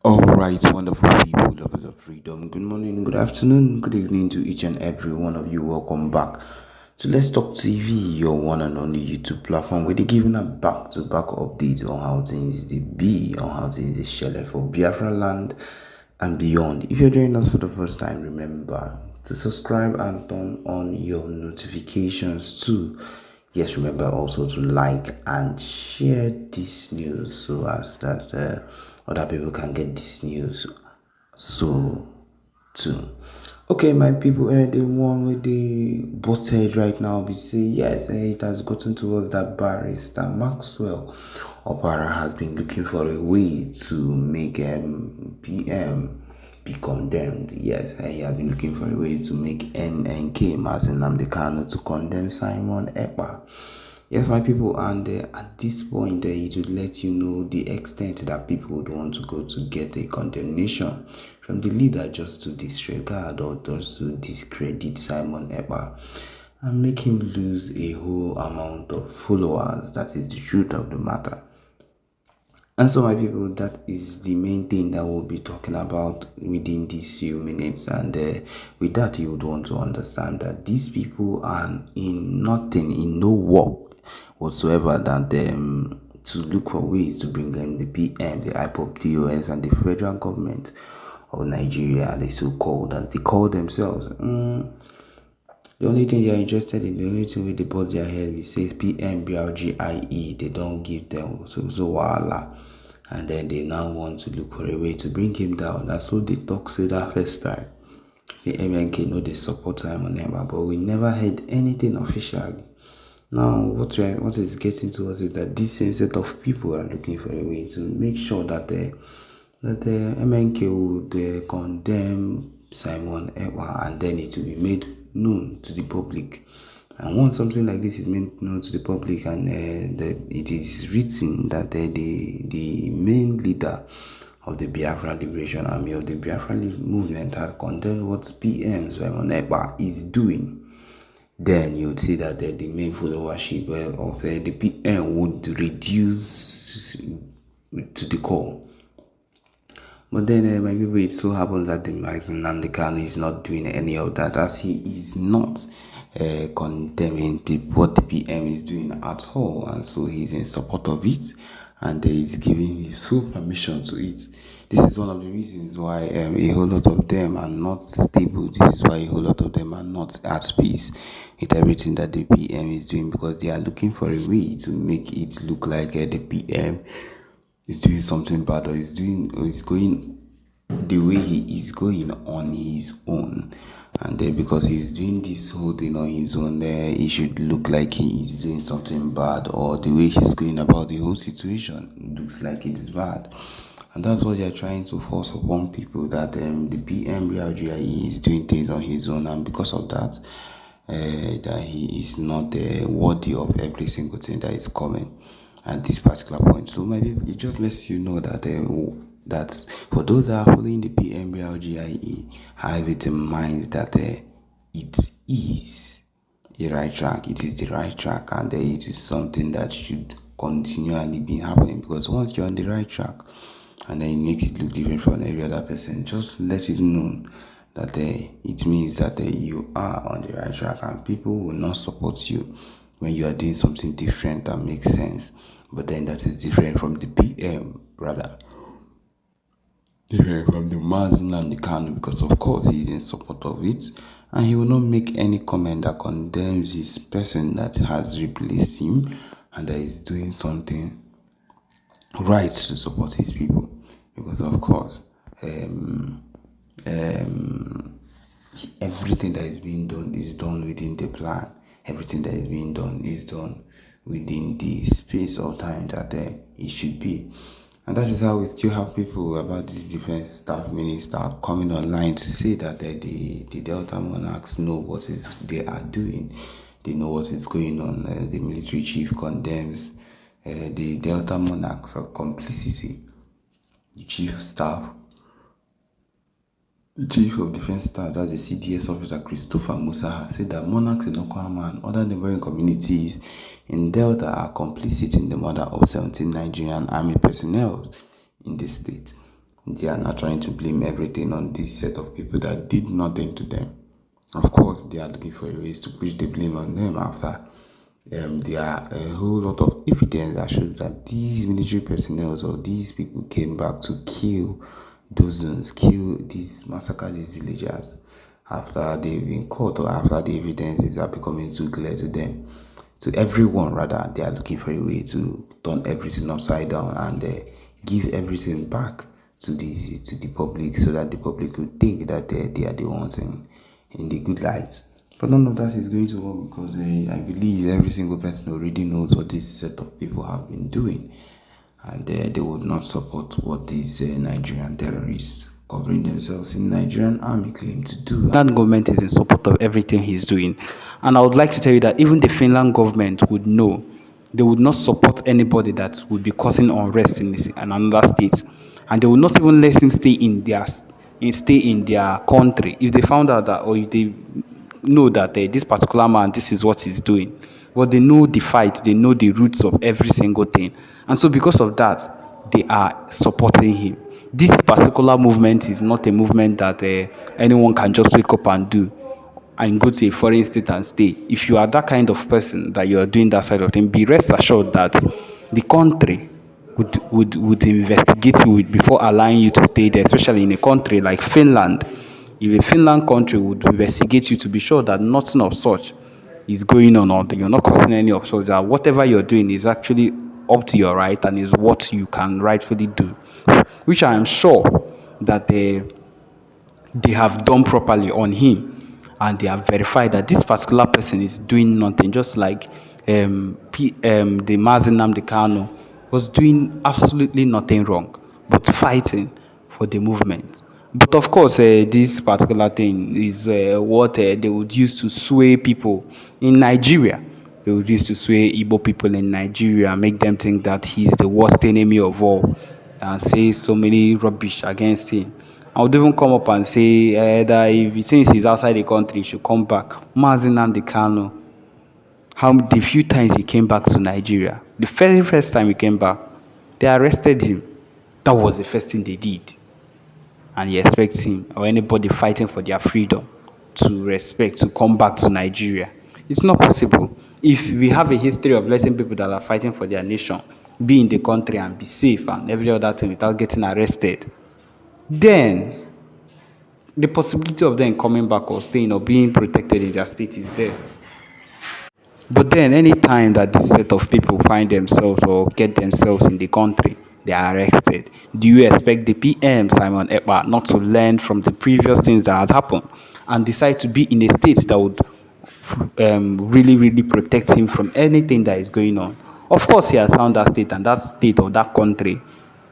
All right, wonderful people, lovers of freedom. Good morning, good afternoon, good evening to each and every one of you. Welcome back to Let's Talk TV, your one and only YouTube platform, where they're giving a back-to-back updates on how things they be, on how things they share for Biafra land and beyond. If you're joining us for the first time, remember to subscribe and turn on your notifications too. Yes, remember also to like and share this news so as that other people can get this news so too. Okay, my people, the one with the busted right now, we say yes, it has gotten towards that barrister Maxwell Opera has been looking for a way to make PM be condemned. Yes, he has been looking for a way to make MNK Mazin Namdekano to condemn Simon Ekpa. Yes, my people, and at this point, it would let you know the extent that people would want to go to get a condemnation from the leader just to disregard or just to discredit Simon Ekpa and make him lose a whole amount of followers. That is the truth of the matter. And so, my people, that is the main thing that we'll be talking about within these few minutes. And with that, you would want to understand that these people are in nothing, in no work whatsoever, than them to look for ways to bring them the PM, the IPOP DOS, and the federal government of Nigeria, the so-called, as they call themselves. The only thing they are interested in, the only thing with they bust their head, we say PM, BLGIE, they don't give them so voila. And then they now want to look for a way to bring him down. That's what they talk say that first time. The MNK know they support him on Emma, but we never heard anything officially. Now, what is getting to us is that this same set of people are looking for a way to make sure that the MNK would condemn Simon Ekpa, and then it will be made known to the public. And once something like this is made known to the public, and that it is written that the main leader of the Biafra Liberation Army, of the Biafra movement, has condemned what PM Simon Ekpa is doing, then you would see that the main followership of the PM would reduce to the core. But then, my people, it so happens that the Maxwell Namdekan is not doing any of that, as he is not condemning what the PM is doing at all, and so he's in support of it, and he's giving his full permission to it. This is one of the reasons why a whole lot of them are not stable. This is why a whole lot of them are not at peace with everything that the PM is doing, because they are looking for a way to make it look like the PM is doing something bad, or is going the way he is going on his own. And because he's doing this whole thing on his own, he should look like he is doing something bad, or the way he's going about the whole situation looks like it is bad. And that's what they're trying to force upon people, that the PM is doing things on his own, and because of that, that he is not worthy of every single thing that is coming at this particular point. So maybe it just lets you know that that for those that are following the PMBLGIE, have it in mind that it is the right track. It is the right track, and it is something that should continually be happening, because once you're on the right track, and then it makes it look different from every other person, just let it know that it means that you are on the right track, and people will not support you when you are doing something different that makes sense. But then that is different from the PM, rather different from the Mazin and the Kanu, because of course he is in support of it, and he will not make any comment that condemns his person that has replaced him and that is doing something right to support his people, because of course everything that is being done is done within the plan. Everything that is being done is done within the space of time that it should be. And that is how we still have people about this defense staff minister coming online to say that the Delta monarchs know what they are doing. They know what is going on. The military chief condemns the Delta monarchs of complicity. The chief of staff, the chief of defense staff, that's the CDS officer Christopher Musa, has said that monarchs in Oklahoma and other neighboring communities in Delta are complicit in the murder of 17 Nigerian army personnel in the state. They are not trying to blame everything on this set of people that did nothing to them. Of course, they are looking for ways to push the blame on them after there are a whole lot of evidence that shows that these military personnel or these people came back to kill dozens, kill these, massacre these villagers after they've been caught or after the evidences are becoming too clear to them. To everyone, rather, they are looking for a way to turn everything upside down and give everything back to the public so that the public will think that they are the ones in the good light. But none of that is going to work because I believe every single person already knows what this set of people have been doing, and they would not support what these Nigerian terrorists covering themselves in Nigerian army claim to do. Finland government is in support of everything he's doing. And I would like to tell you that even the Finland government would know they would not support anybody that would be causing unrest in another state. And they will not even let him stay in their country if they found out that, or if they know that this particular man, this is what he's doing. But they know the fight, they know the roots of every single thing. And so because of that, they are supporting him. This particular movement is not a movement that anyone can just wake up and do and go to a foreign state and stay. If you are that kind of person that you are doing that side of thing, be rest assured that the country would investigate you before allowing you to stay there, especially in a country like Finland. If a Finland country would investigate you to be sure that nothing of such is going on, or you're not causing any of such, that whatever you're doing is actually up to your right and is what you can rightfully do, which I am sure that they have done properly on him, and they have verified that this particular person is doing nothing, just like the Mazinam the Kano was doing absolutely nothing wrong but fighting for the movement. But of course, this particular thing is what they would use to sway people in Nigeria. They would use to sway Igbo people in Nigeria, make them think that he's the worst enemy of all, and say so many rubbish against him. I would even come up and say that if since he's outside the country, he should come back. Mazinam the Kano, how the few times he came back to Nigeria, the very first time he came back, they arrested him. That was the first thing they did. And you expect him or anybody fighting for their freedom to come back to Nigeria. It's not possible. If we have a history of letting people that are fighting for their nation be in the country and be safe and every other thing without getting arrested, then the possibility of them coming back or staying or being protected in their state is there. But then any time that this set of people find themselves or get themselves in the country, they are arrested. Do you expect the PM, Simon Ekpa, not to learn from the previous things that has happened and decide to be in a state that would really, really protect him from anything that is going on? Of course, he has found that state, and that state or that country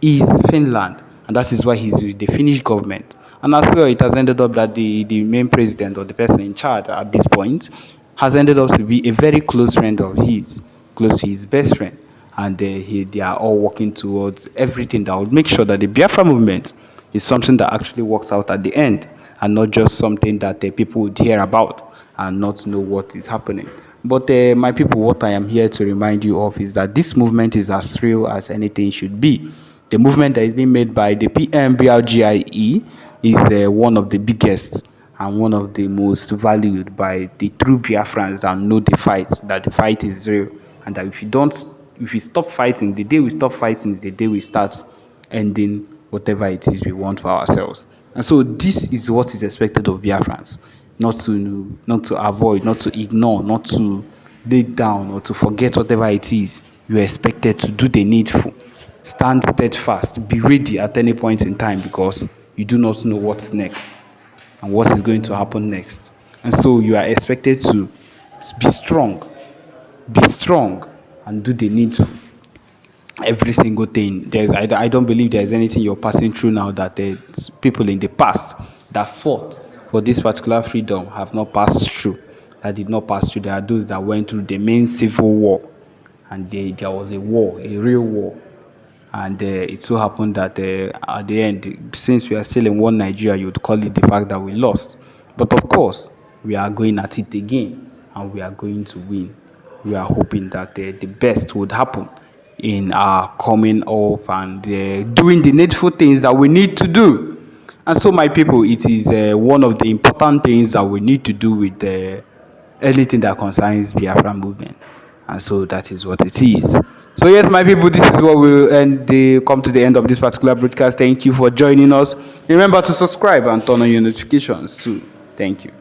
is Finland, and that is why he's with the Finnish government. And as well, it has ended up that the main president or the person in charge at this point has ended up to be a very close friend of his, close to his best friend. And they are all working towards everything that would make sure that the Biafra movement is something that actually works out at the end, and not just something that people would hear about and not know what is happening. But my people, what I am here to remind you of is that this movement is as real as anything should be. The movement that is being made by the PMBLGIE is one of the biggest and one of the most valued by the true Biafrans that know that the fight is real, and that if we stop fighting, the day we stop fighting is the day we start ending whatever it is we want for ourselves. And so this is what is expected of Biafrans, not to avoid, not to ignore, not to lay down or to forget whatever it is. You are expected to do the needful. Stand steadfast, be ready at any point in time, because you do not know what's next and what is going to happen next. And so you are expected to be strong, and do the needful. Every single thing. I don't believe there's anything you're passing through now that the people in the past that fought for this particular freedom have not passed through, that did not pass through. There are those that went through the main civil war, and there was a war, a real war. And it so happened that at the end, since we are still in one Nigeria, you would call it the fact that we lost. But of course, we are going at it again, and we are going to win. We are hoping that the best would happen in our coming off and doing the needful things that we need to do. And so, my people, it is one of the important things that we need to do with anything that concerns Biafra movement. And so that is what it is. So yes, my people, this is what we'll come to the end of this particular broadcast. Thank you for joining us. Remember to subscribe and turn on your notifications too. Thank you.